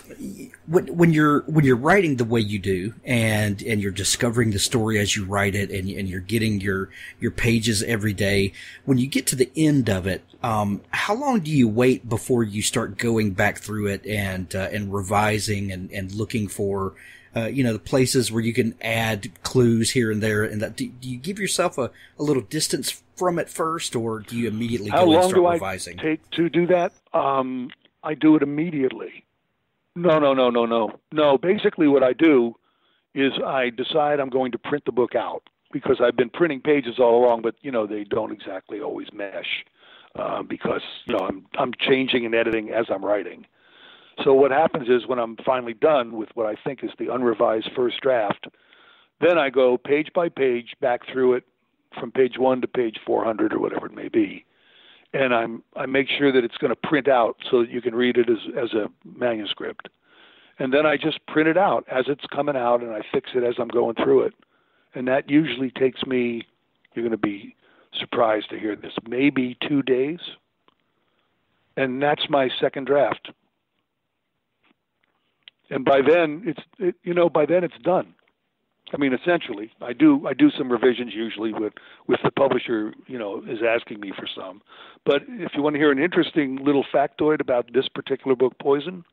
When you're writing the way you do, and you're discovering the story as you write it, and you're getting your pages every day, when you get to the end of it, how long do you wait before you start going back through it and revising and looking for the places where you can add clues here and there? And that, do you give yourself a little distance from it first, or do you immediately go and start revising? How long do I take to do that? I do it immediately. No. Basically what I do is I decide I'm going to print the book out, because I've been printing pages all along, but, they don't exactly always mesh, because, I'm changing and editing as I'm writing. So what happens is when I'm finally done with what I think is the unrevised first draft, then I go page by page back through it from page 1 to page 400 or whatever it may be. And I make sure that it's going to print out so that you can read it as a manuscript. And then I just print it out as it's coming out, and I fix it as I'm going through it. And that usually takes me, you're going to be surprised to hear this, maybe 2 days. And that's my second draft. And by then it's done. I mean, essentially, I do some revisions usually with the publisher, is asking me for some. But if you want to hear an interesting little factoid about this particular book, Poison,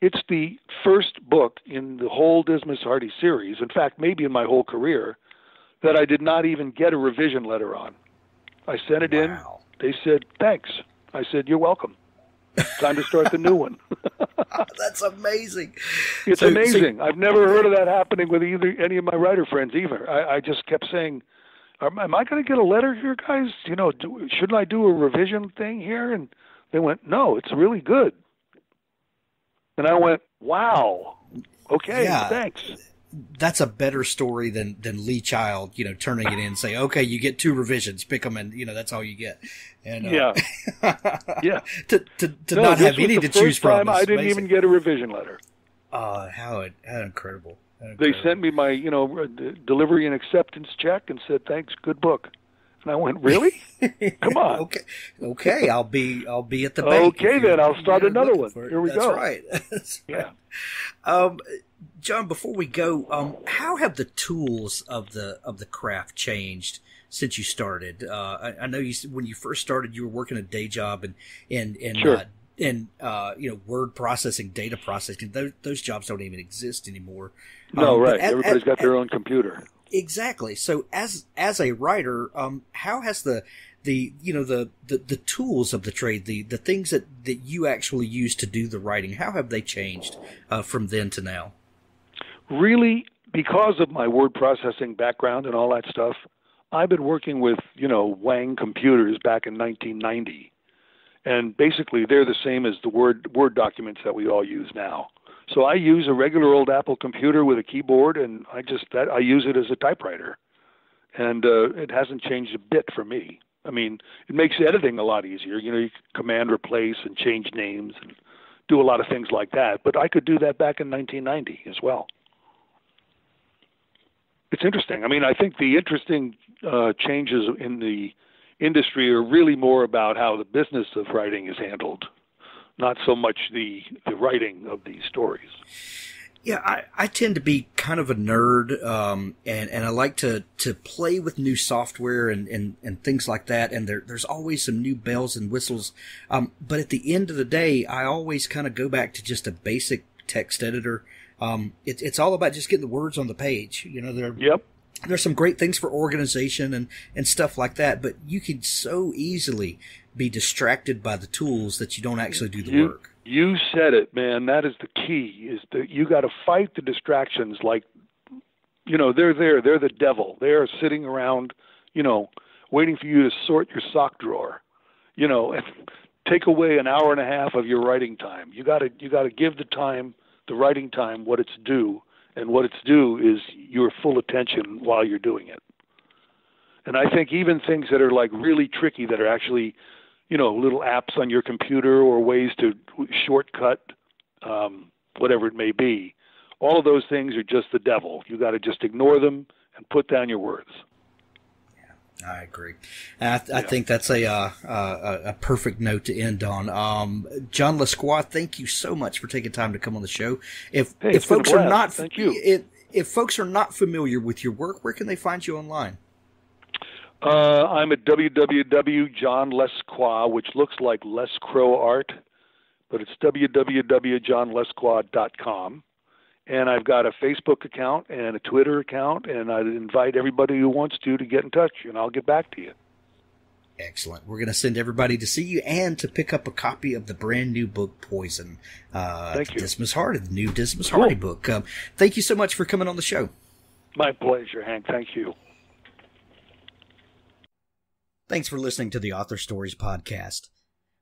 it's the first book in the whole Dismas Hardy series, in fact, maybe in my whole career, that I did not even get a revision letter on. I sent it in. They said, thanks. I said, you're welcome. Time to start the new one. That's amazing. It's amazing. I've never heard of that happening with any of my writer friends either. I just kept saying, am I going to get a letter here, guys? Shouldn't I do a revision thing here? And they went, no, it's really good. And I went, wow. Okay, thanks. That's a better story than Lee Child, turning it in and say, okay, you get 2 revisions, pick them, and that's all you get. And yeah. to not have any to choose from. I didn't even get a revision letter. How incredible! They sent me my delivery and acceptance check and said, thanks, good book. And I went, really? Come on. Okay, I'll be at the bank. Okay, then I'll start another one. Here we go. That's right. Yeah. John, before we go, how have the tools of the craft changed since you started? I know when you first started, you were working a day job and sure. Word processing, data processing. Those jobs don't even exist anymore. No, right. Everybody's got their own computer. Exactly. So as a writer, how has the tools of the trade, the things that you actually use to do the writing, how have they changed from then to now? Really, because of my word processing background and all that stuff, I've been working with, Wang computers back in 1990. And basically, they're the same as the Word documents that we all use now. So I use a regular old Apple computer with a keyboard, and I use it as a typewriter. And it hasn't changed a bit for me. I mean, it makes editing a lot easier. You can command replace and change names and do a lot of things like that. But I could do that back in 1990 as well. It's interesting. I mean, I think the interesting changes in the industry are really more about how the business of writing is handled, not so much the writing of these stories. Yeah, I tend to be kind of a nerd, and I like to play with new software and things like that, and there's always some new bells and whistles. But at the end of the day, I always kind of go back to just a basic text editor. It's all about just getting the words on the page. There's some great things for organization and stuff like that, but you can so easily be distracted by the tools that you don't actually do the work. You said it, man. That is the key, is that you got to fight the distractions. Like, they're there. They're the devil. They're sitting around, waiting for you to sort your sock drawer, and take away an hour and a half of your writing time. You got to give the writing time what it's due. And what it's due is your full attention while you're doing it. And I think even things that are like really tricky, that are actually, little apps on your computer or ways to shortcut, whatever it may be, all of those things are just the devil. You got to just ignore them and put down your words. I agree. I think that's a perfect note to end on. John Lescroart, thank you so much for taking time to come on the show. If folks are not, thank you. If folks are not familiar with your work, where can they find you online? I'm at www.johnlescroart, which looks like Lescroart, but it's www.johnlescroart.com. And I've got a Facebook account and a Twitter account, and I'd invite everybody who wants to get in touch, and I'll get back to you. Excellent. We're going to send everybody to see you and to pick up a copy of the brand new book, Poison. Thank you. Dismas Hardy, the new Dismas Hardy book. Thank you so much for coming on the show. My pleasure, Hank. Thank you. Thanks for listening to the Author Stories podcast.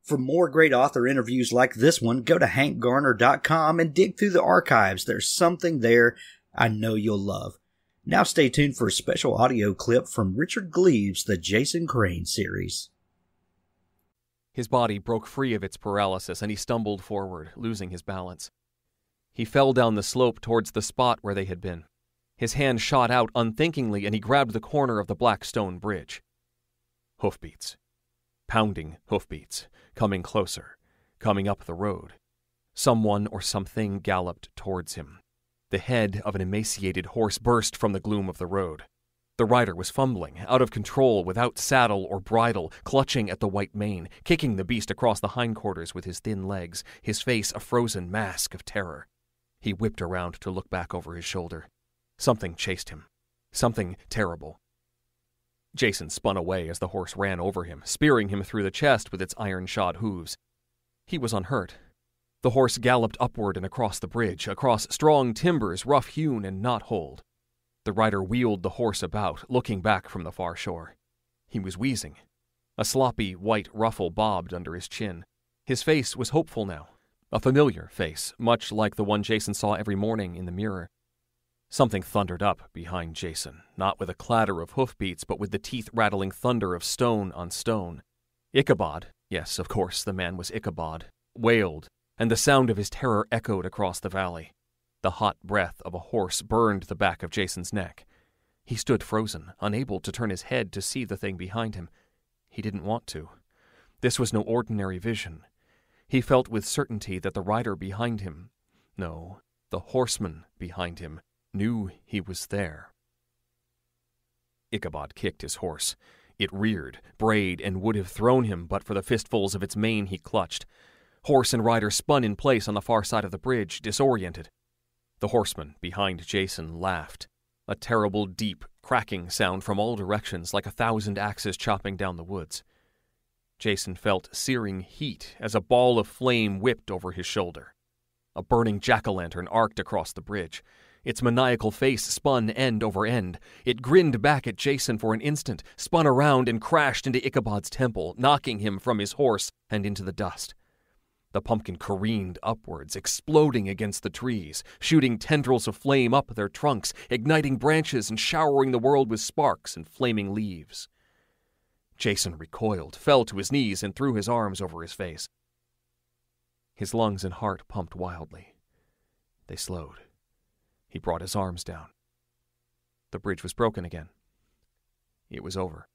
For more great author interviews like this one, go to hankgarner.com and dig through the archives. There's something there I know you'll love. Now stay tuned for a special audio clip from Richard Gleaves' The Jason Crane series. His body broke free of its paralysis and he stumbled forward, losing his balance. He fell down the slope towards the spot where they had been. His hand shot out unthinkingly and he grabbed the corner of the black stone bridge. Hoofbeats. Pounding hoofbeats. Coming closer. Coming up the road. Someone or something galloped towards him. The head of an emaciated horse burst from the gloom of the road. The rider was fumbling, out of control, without saddle or bridle, clutching at the white mane, kicking the beast across the hindquarters with his thin legs, his face a frozen mask of terror. He whipped around to look back over his shoulder. Something chased him. Something terrible. Jason spun away as the horse ran over him, spearing him through the chest with its iron-shod hooves. He was unhurt. The horse galloped upward and across the bridge, across strong timbers rough-hewn and knot-holed. The rider wheeled the horse about, looking back from the far shore. He was wheezing. A sloppy white ruffle bobbed under his chin. His face was hopeful now. A familiar face, much like the one Jason saw every morning in the mirror. Something thundered up behind Jason, not with a clatter of hoofbeats, but with the teeth-rattling thunder of stone on stone. Ichabod, yes, of course, the man was Ichabod, wailed, and the sound of his terror echoed across the valley. The hot breath of a horse burned the back of Jason's neck. He stood frozen, unable to turn his head to see the thing behind him. He didn't want to. This was no ordinary vision. He felt with certainty that the rider behind him, no, the horseman behind him, knew he was there. Ichabod kicked his horse. It reared, brayed, and would have thrown him but for the fistfuls of its mane he clutched. Horse and rider spun in place on the far side of the bridge, disoriented. The horseman behind Jason laughed, a terrible, deep, cracking sound from all directions like 1,000 axes chopping down the woods. Jason felt searing heat as a ball of flame whipped over his shoulder. A burning jack-o'-lantern arced across the bridge. Its maniacal face spun end over end. It grinned back at Jason for an instant, spun around and crashed into Ichabod's temple, knocking him from his horse and into the dust. The pumpkin careened upwards, exploding against the trees, shooting tendrils of flame up their trunks, igniting branches and showering the world with sparks and flaming leaves. Jason recoiled, fell to his knees, and threw his arms over his face. His lungs and heart pumped wildly. They slowed. He brought his arms down. The bridge was broken again. It was over.